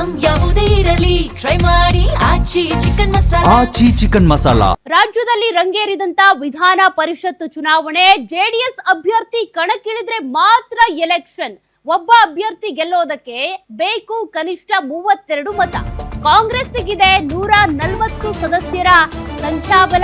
Item ಯಾವುದೇ ಇರಲಿ try ಮಾಡಿ ಆಚಿ ಚಿಕನ್ ಮಸಾಲಾ. ರಾಜ್ಯದಲ್ಲಿ ರಂಗೇರಿದಂತ ವಿಧಾನ ಪರಿಷತ್ ಚುನಾವಣೆ. ಜೆಡಿಎಸ್ ಅಭ್ಯರ್ಥಿ ಕಣಕ್ಕಿಳಿದ್ರೆ ಮಾತ್ರ ಎಲೆಕ್ಷನ್. ಒಬ್ಬ ಅಭ್ಯರ್ಥಿ ಗೆಲ್ಲೋದಕ್ಕೆ ಬೇಕು ಕನಿಷ್ಠ 32 ಮತ. ಕಾಂಗ್ರೆಸ್ಸಿಗಿದೆ 140 ಸದಸ್ಯರ ಸಂಖ್ಯಾಬಲ.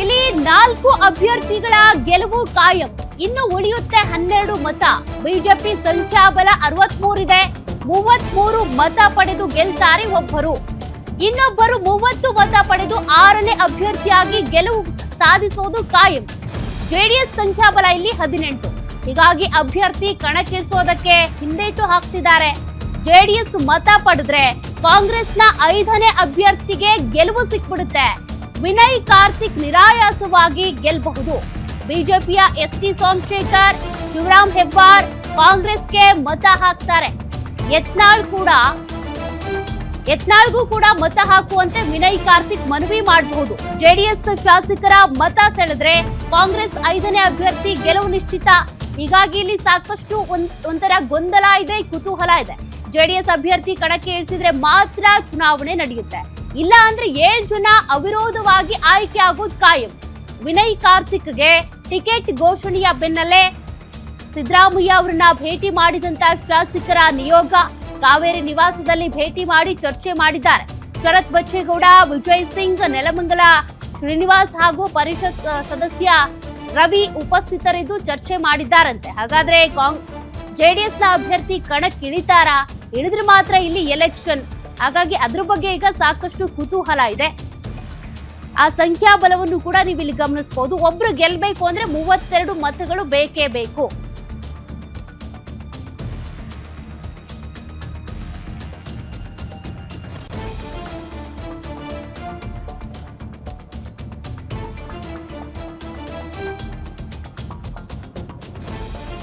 ಇಲ್ಲಿ 4 ಅಭ್ಯರ್ಥಿಗಳ ಗೆಲುವು ಕಾಯಂ. ಇನ್ನು ಉಳಿಯುತ್ತೆ 12 ಮತ. ಬಿಜೆಪಿ ಸಂಖ್ಯಾಬಲ 63 ಇದೆ. 33 ಮತ ಪಡೆದು ಗೆಲ್ತಾರೆ ಒಬ್ಬರು. ಇನ್ನೊಬ್ಬರು 30 ಮತ ಪಡೆದು 6ನೇ ಅಭ್ಯರ್ಥಿಯಾಗಿ ಗೆಲುವು ಸಾಧಿಸೋದು ಕಾಯಂ. ಜೆಡಿಎಸ್ ಸಂಖ್ಯಾಬಲ ಇಲ್ಲಿ 18. ಹೀಗಾಗಿ ಅಭ್ಯರ್ಥಿ ಕಣಕ್ಕಿಳಿಸೋದಕ್ಕೆ ಹಿಂದೇಟು ಹಾಕ್ತಿದ್ದಾರೆ. ಜೆಡಿಎಸ್ ಮತ ಪಡೆದ್ರೆ ಕಾಂಗ್ರೆಸ್ನ 5ನೇ ಅಭ್ಯರ್ಥಿಗೆ ಗೆಲುವು ಸಿಕ್ಬಿಡುತ್ತೆ. ವಿನಯ್ ಕಾರ್ತಿಕ್ ನಿರಾಯಾಸವಾಗಿ ಗೆಲ್ಲಬಹುದು. ಬಿಜೆಪಿಯ ಎಸ್ಟಿ ಸೋಮಶೇಖರ್, ಶಿವರಾಮ್ ಹೆಬ್ಬಾರ್ ಕಾಂಗ್ರೆಸ್ಗೆ ಮತ ಹಾಕ್ತಾರೆ. ಯತ್ನಾಳ್ಗೂ ಕೂಡ ಮತ ಹಾಕುವಂತೆ ವಿನಯ್ ಕಾರ್ತಿಕ್ ಮನವಿ ಮಾಡಬಹುದು. ಜೆಡಿಎಸ್ ಶಾಸಕರ ಮತ ಸೆಳೆದ್ರೆ ಕಾಂಗ್ರೆಸ್ 5ನೇ ಅಭ್ಯರ್ಥಿ ಗೆಲುವು ನಿಶ್ಚಿತ. ಹೀಗಾಗಿ ಇಲ್ಲಿ ಸಾಕಷ್ಟು ಒಂಥರ ಗೊಂದಲ ಇದೆ, ಕುತೂಹಲ ಇದೆ. ಜೆಡಿಎಸ್ ಅಭ್ಯರ್ಥಿ ಕಣಕ್ಕೆ ಇಳಿಸಿದ್ರೆ ಮಾತ್ರ ಚುನಾವಣೆ ನಡೆಯುತ್ತೆ. ಇಲ್ಲ ಅಂದ್ರೆ 7 ಜನ ಅವಿರೋಧವಾಗಿ ಆಯ್ಕೆ ಆಗೋದು ಕಾಯಂ. ವಿನಯ್ ಕಾರ್ತಿಕ್ಗೆ ಟಿಕೆಟ್ ಘೋಷಣೆಯ ಬೆನ್ನಲ್ಲೇ ಸಿದ್ದರಾಮಯ್ಯ ಅವರನ್ನ ಭೇಟಿ ಮಾಡಿದಂತ ಶಾಸಕರ ನಿಯೋಗ ಕಾವೇರಿ ನಿವಾಸದಲ್ಲಿ ಭೇಟಿ ಮಾಡಿ ಚರ್ಚೆ ಮಾಡಿದ್ದಾರೆ. ಶರತ್ ಬಚ್ಚೇಗೌಡ, ವಿಜಯ್ ಸಿಂಗ್, ನೆಲಮಂಗಲ ಶ್ರೀನಿವಾಸ್ ಹಾಗೂ ಪರಿಷತ್ ಸದಸ್ಯ ರವಿ ಉಪಸ್ಥಿತರಿದ್ದು ಚರ್ಚೆ ಮಾಡಿದ್ದಾರಂತೆ. ಹಾಗಾದ್ರೆ ಜೆಡಿಎಸ್ ನ ಅಭ್ಯರ್ಥಿ ಕಣಕ್ಕಿಳಿತಾರಾ? ಇಳಿದ್ರೆ ಮಾತ್ರ ಇಲ್ಲಿ ಎಲೆಕ್ಷನ್. ಹಾಗಾಗಿ ಅದ್ರ ಬಗ್ಗೆ ಈಗ ಸಾಕಷ್ಟು ಕುತೂಹಲ ಇದೆ. ಆ ಸಂಖ್ಯಾಬಲವನ್ನು ಕೂಡ ನೀವು ಇಲ್ಲಿ ಗಮನಿಸಬಹುದು. ಒಬ್ರು ಗೆಲ್ಬೇಕು ಅಂದ್ರೆ 32 ಮತಗಳು ಬೇಕೇ ಬೇಕು.